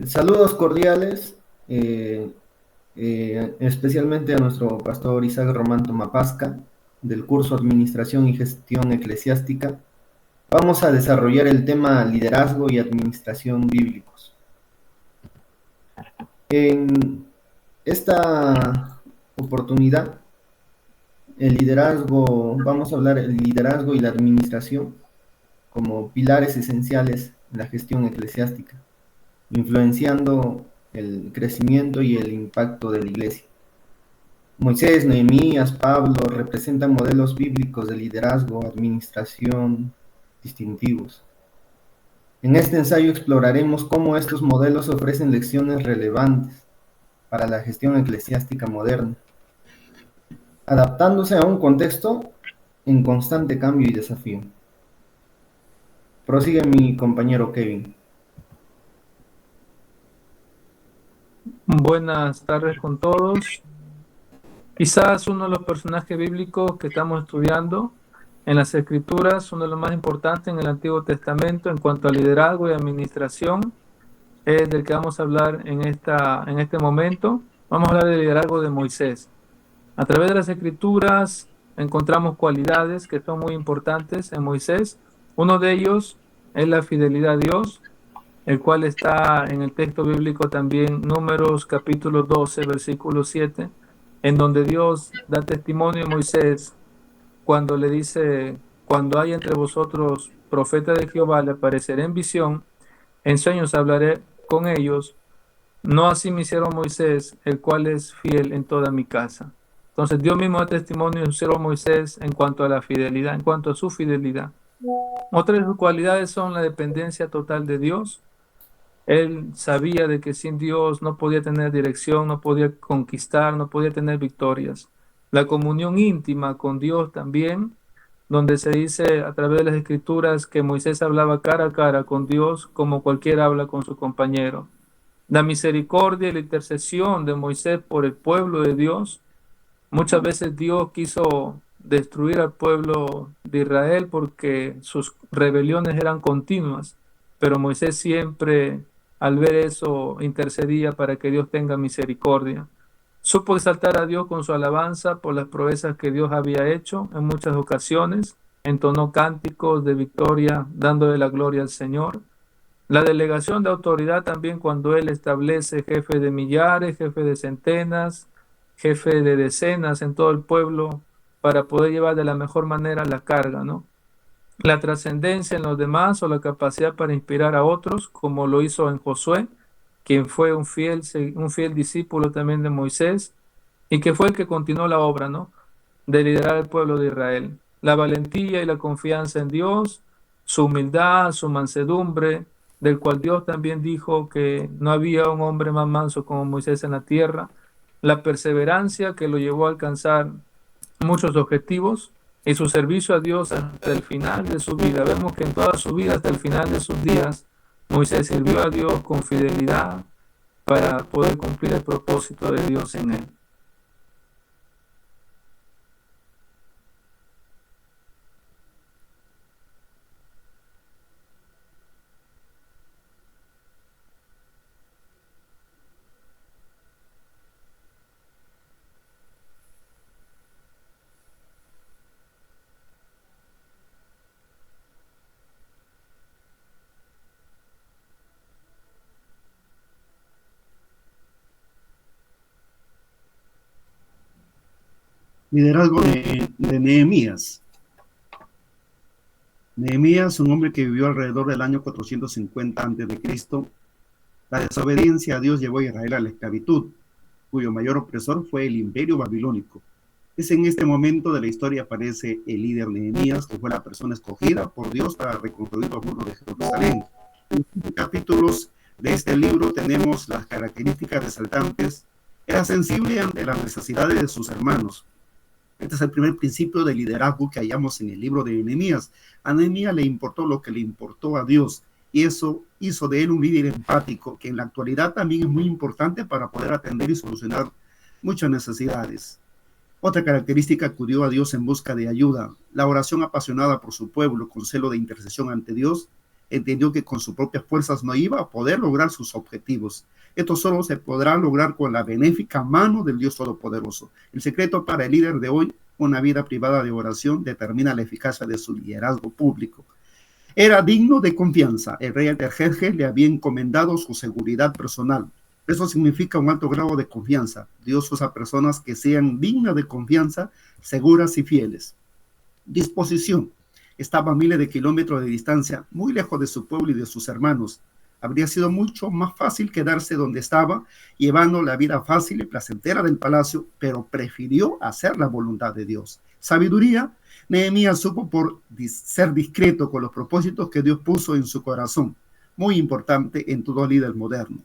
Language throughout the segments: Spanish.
Saludos cordiales, especialmente a nuestro pastor Isaac Román Tomapasca, del curso Administración y Gestión Eclesiástica. Vamos a desarrollar el tema liderazgo y administración bíblicos. En esta oportunidad, vamos a hablar del liderazgo y la administración como pilares esenciales en la gestión eclesiástica, influenciando el crecimiento y el impacto de la iglesia. Moisés, Nehemías, Pablo representan modelos bíblicos de liderazgo, administración distintivos. En este ensayo exploraremos cómo estos modelos ofrecen lecciones relevantes para la gestión eclesiástica moderna, adaptándose a un contexto en constante cambio y desafío. Prosigue mi compañero Kevin. Buenas tardes con todos. Quizás uno de los personajes bíblicos que estamos estudiando en las Escrituras, uno de los más importantes en el Antiguo Testamento en cuanto a liderazgo y administración, es del que vamos a hablar en este momento. Vamos a hablar del liderazgo de Moisés. A través de las Escrituras encontramos cualidades que son muy importantes en Moisés. Uno de ellos es la fidelidad a Dios, el cual está en el texto bíblico también, Números capítulo 12, versículo 7, en donde Dios da testimonio a Moisés cuando le dice: cuando haya entre vosotros profeta de Jehová, le apareceré en visión, en sueños hablaré con ellos. No así me hicieron Moisés, el cual es fiel en toda mi casa. Entonces Dios mismo da testimonio a su siervo Moisés en cuanto a la fidelidad, en cuanto a su fidelidad. Otras de sus cualidades son la dependencia total de Dios. Él sabía de que sin Dios no podía tener dirección, no podía conquistar, no podía tener victorias. La comunión íntima con Dios también, donde se dice a través de las Escrituras que Moisés hablaba cara a cara con Dios como cualquiera habla con su compañero. La misericordia y la intercesión de Moisés por el pueblo de Dios. Muchas veces Dios quiso destruir al pueblo de Israel porque sus rebeliones eran continuas, pero Moisés siempre, al ver eso, intercedía para que Dios tenga misericordia. Supo exaltar a Dios con su alabanza por las proezas que Dios había hecho en muchas ocasiones. Entonó cánticos de victoria, dándole la gloria al Señor. La delegación de autoridad también, cuando él establece jefe de millares, jefe de centenas, jefe de decenas en todo el pueblo para poder llevar de la mejor manera la carga, ¿no? La trascendencia en los demás o la capacidad para inspirar a otros, como lo hizo en Josué, quien fue un fiel discípulo también de Moisés y que fue el que continuó la obra, ¿no? De liderar al pueblo de Israel. La valentía y la confianza en Dios, su humildad, su mansedumbre, del cual Dios también dijo que no había un hombre más manso como Moisés en la tierra. La perseverancia que lo llevó a alcanzar muchos objetivos y su servicio a Dios hasta el final de su vida. Vemos que en toda su vida, hasta el final de sus días, Moisés sirvió a Dios con fidelidad para poder cumplir el propósito de Dios en él. Liderazgo de Nehemías. Nehemías, un hombre que vivió alrededor del año 450 a.C., la desobediencia a Dios llevó a Israel a la esclavitud, cuyo mayor opresor fue el imperio babilónico. Es en este momento de la historia aparece el líder Nehemías, que fue la persona escogida por Dios para reconstruir los muros de Jerusalén. En los capítulos de este libro tenemos las características resaltantes. Era sensible ante las necesidades de sus hermanos. Este es el primer principio de liderazgo que hallamos en el libro de Nehemías. A Nehemías le importó lo que le importó a Dios, y eso hizo de él un líder empático, que en la actualidad también es muy importante para poder atender y solucionar muchas necesidades. Otra característica: acudió a Dios en busca de ayuda. La oración apasionada por su pueblo, con celo de intercesión ante Dios, Entendió que con sus propias fuerzas no iba a poder lograr sus objetivos. Esto solo se podrá lograr con la benéfica mano del Dios Todopoderoso. El secreto para el líder de hoy, una vida privada de oración, determina la eficacia de su liderazgo público. Era digno de confianza. El rey Artajerjes le había encomendado su seguridad personal. Eso significa un alto grado de confianza. Dios usa personas que sean dignas de confianza, seguras y fieles. Disposición. Estaba a miles de kilómetros de distancia, muy lejos de su pueblo y de sus hermanos. Habría sido mucho más fácil quedarse donde estaba, llevando la vida fácil y placentera del palacio, pero prefirió hacer la voluntad de Dios. Sabiduría. Nehemías supo ser discreto con los propósitos que Dios puso en su corazón, muy importante en todo líder moderno.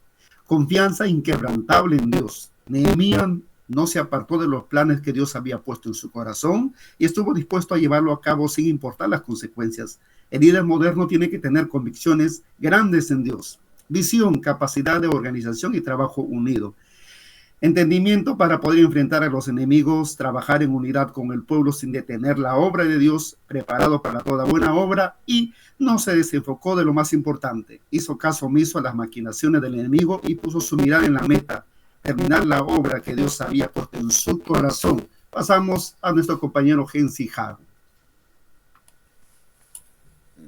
Confianza inquebrantable en Dios. Nehemías no se apartó de los planes que Dios había puesto en su corazón y estuvo dispuesto a llevarlo a cabo sin importar las consecuencias. El líder moderno tiene que tener convicciones grandes en Dios, visión, capacidad de organización y trabajo unido. Entendimiento para poder enfrentar a los enemigos, trabajar en unidad con el pueblo sin detener la obra de Dios, preparado para toda buena obra y no se desenfocó de lo más importante. Hizo caso omiso a las maquinaciones del enemigo y puso su mirada en la meta, terminar la obra que Dios había puesto en su corazón. Pasamos a nuestro compañero Gensi Jago.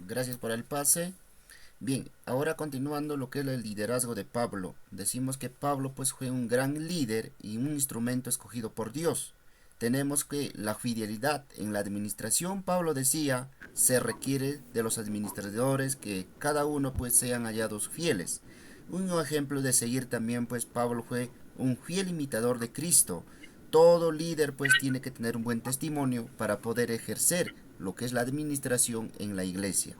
Gracias por el pase. Bien, ahora continuando lo que es el liderazgo de Pablo, decimos que Pablo pues fue un gran líder y un instrumento escogido por Dios. Tenemos que la fidelidad en la administración, Pablo decía, se requiere de los administradores que cada uno pues sean hallados fieles. Un ejemplo de seguir también pues Pablo fue un fiel imitador de Cristo. Todo líder pues tiene que tener un buen testimonio para poder ejercer lo que es la administración en la iglesia.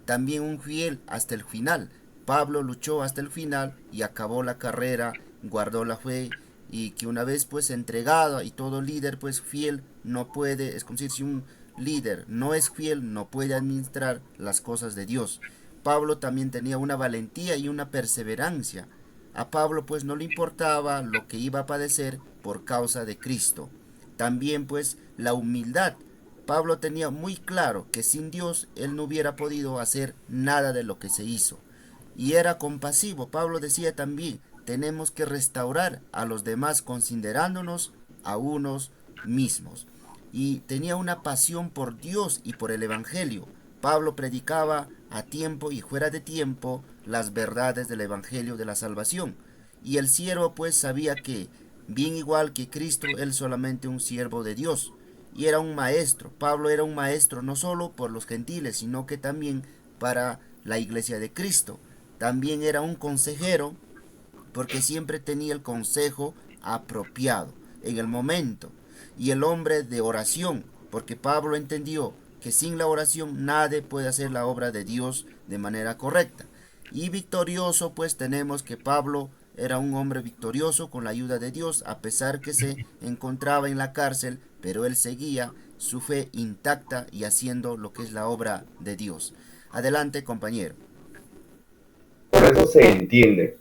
También un fiel hasta el final. Pablo luchó hasta el final y acabó la carrera, guardó la fe y que una vez pues entregado y todo líder pues fiel no puede, es como si un líder no es fiel no puede administrar las cosas de Dios. Pablo también tenía una valentía y una perseverancia. A Pablo pues no le importaba lo que iba a padecer por causa de Cristo. También pues la humildad. Pablo tenía muy claro que sin Dios él no hubiera podido hacer nada de lo que se hizo. Y era compasivo. Pablo decía también, tenemos que restaurar a los demás considerándonos a unos mismos. Y tenía una pasión por Dios y por el Evangelio. Pablo predicaba a tiempo y fuera de tiempo las verdades del Evangelio de la salvación. Y el siervo pues sabía que, bien igual que Cristo, él solamente un siervo de Dios. Y era un maestro. Pablo era un maestro no solo por los gentiles, sino que también para la iglesia de Cristo. También era un consejero, porque siempre tenía el consejo apropiado en el momento. Y el hombre de oración, porque Pablo entendió que sin la oración nadie puede hacer la obra de Dios de manera correcta. Y victorioso, pues tenemos que Pablo era un hombre victorioso con la ayuda de Dios, a pesar que se encontraba en la cárcel, pero él seguía su fe intacta y haciendo lo que es la obra de Dios. Adelante, compañero. Por eso se entiende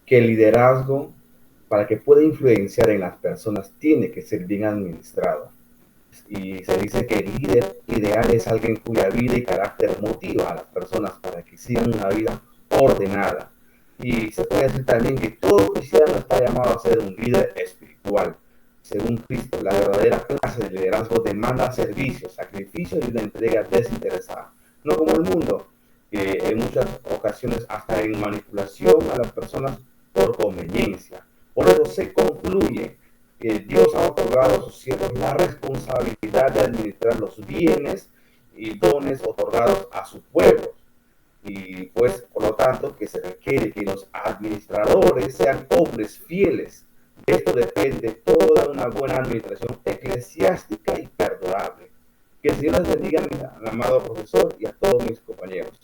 que el liderazgo, para que pueda influenciar en las personas, tiene que ser bien administrado. Y se dice que el líder ideal es alguien cuya vida y carácter motiva a las personas para que sigan una vida ordenada. Y se puede decir también que todo cristiano está llamado a ser un líder espiritual. Según Cristo, la verdadera clase de liderazgo demanda servicio, sacrificio y una entrega desinteresada. No como el mundo, que en muchas ocasiones hasta en manipulación a las personas por conveniencia. Por eso se concluye que Dios ha otorgado a sus siervos la responsabilidad de administrar los bienes y dones otorgados a su pueblo. Y pues, por lo tanto, que se requiere que los administradores sean hombres fieles. De esto depende toda una buena administración eclesiástica y perdurable. Que el Señor les bendiga, mi amado profesor, y a todos mis compañeros.